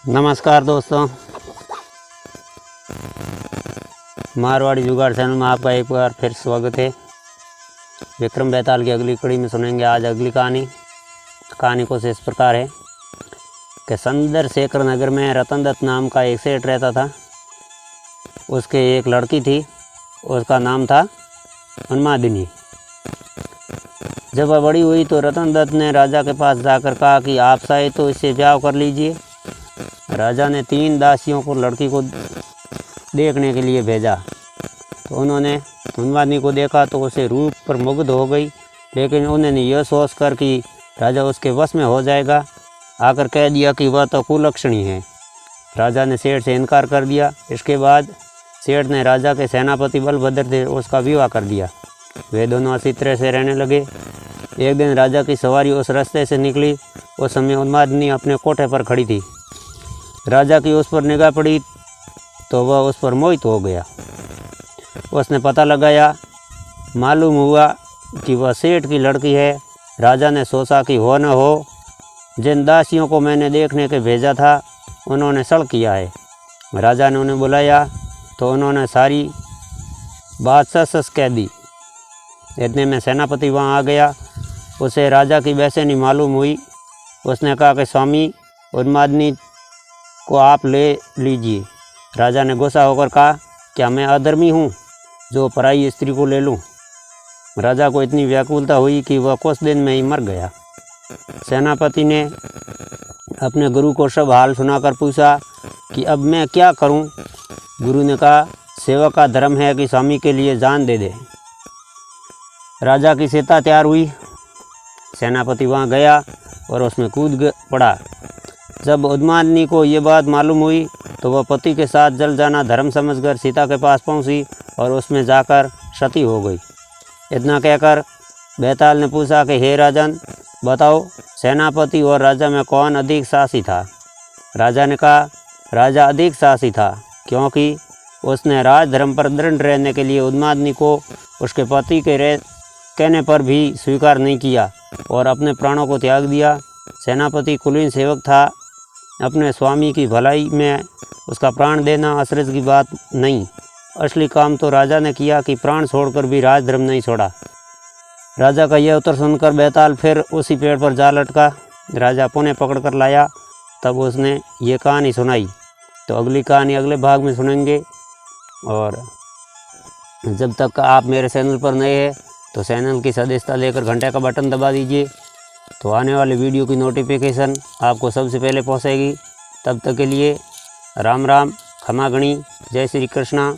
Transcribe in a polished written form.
नमस्कार दोस्तों, मारवाड़ी जुगाड़ चैनल में आपका एक बार फिर स्वागत है। विक्रम बेताल की अगली कड़ी में सुनेंगे आज अगली कहानी कुछ इस प्रकार है कि चंद्रशेखर नगर में रतन दत्त नाम का एक सेठ रहता था। उसके एक लड़की थी, उसका नाम था उन्मादिनी। जब वह बड़ी हुई तो रतन दत्त ने राजा के पास जाकर कहा कि आप चाहे तो इससे ब्याह कर लीजिए। राजा ने 3 दासियों को लड़की को देखने के लिए भेजा तो उन्होंने उन्मादिनी को देखा तो उसे रूप पर मुग्ध हो गई, लेकिन उन्होंने यह सोच कर कि राजा उसके वश में हो जाएगा आकर कह दिया कि वह तो कुलक्षणी है। राजा ने सेठ से इनकार कर दिया। इसके बाद सेठ ने राजा के सेनापति बलभद्र से उसका विवाह कर दिया। वे दोनों अच्छी तरह से रहने लगे। एक दिन राजा की सवारी उस रास्ते से निकली। उस समय उन्मादिनी अपने कोठे पर खड़ी थी। राजा की उस पर निगाह पड़ी तो वह उस पर मोहित हो गया। उसने पता लगाया, मालूम हुआ कि वह सेठ की लड़की है। राजा ने सोचा कि हो न हो जिन दासियों को मैंने देखने के भेजा था उन्होंने सड़ किया है। राजा ने उन्हें बुलाया तो उन्होंने सारी बात सच कह दी। इतने में सेनापति वहाँ आ गया। उसे राजा की बेचैनी मालूम हुई। उसने कहा कि स्वामी, उन्मादिनी को आप ले लीजिए। राजा ने गुस्सा होकर कहा, क्या मैं अधर्मी हूँ जो पराई स्त्री को ले लूँ? राजा को इतनी व्याकुलता हुई कि वह कुछ दिन में ही मर गया। सेनापति ने अपने गुरु को सब हाल सुनाकर पूछा कि अब मैं क्या करूँ? गुरु ने कहा, सेवक का धर्म है कि स्वामी के लिए जान दे दे। राजा की सीता तैयार हुई। सेनापति वहाँ गया और उसमें कूद पड़ा। जब उन्मादिनी को ये बात मालूम हुई तो वह पति के साथ जल जाना धर्म समझकर सीता के पास पहुंची और उसमें जाकर सती हो गई। इतना कहकर बेताल ने पूछा कि हे राजन, बताओ सेनापति और राजा में कौन अधिक साहसी था? राजा ने कहा, राजा अधिक साहसी था, क्योंकि उसने राजधर्म पर दृढ़ रहने के लिए उन्मादिनी को उसके पति के कहने पर भी स्वीकार नहीं किया और अपने प्राणों को त्याग दिया। सेनापति कुलीन सेवक था। अपने स्वामी की भलाई में उसका प्राण देना आश्चर्य की बात नहीं। असली काम तो राजा ने किया कि प्राण छोड़कर भी राजधर्म नहीं छोड़ा। राजा का यह उत्तर सुनकर बेताल फिर उसी पेड़ पर जा लटका। राजा पुणे पकड़ कर लाया। तब उसने ये कहानी सुनाई। तो अगली कहानी अगले भाग में सुनेंगे। और जब तक आप मेरे चैनल पर नए हैं तो चैनल की सदस्यता लेकर घंटे का बटन दबा दीजिए, तो आने वाले वीडियो की नोटिफिकेशन आपको सबसे पहले पहुंचेगी। तब तक के लिए राम राम, खमा गणी, जय श्री कृष्णा।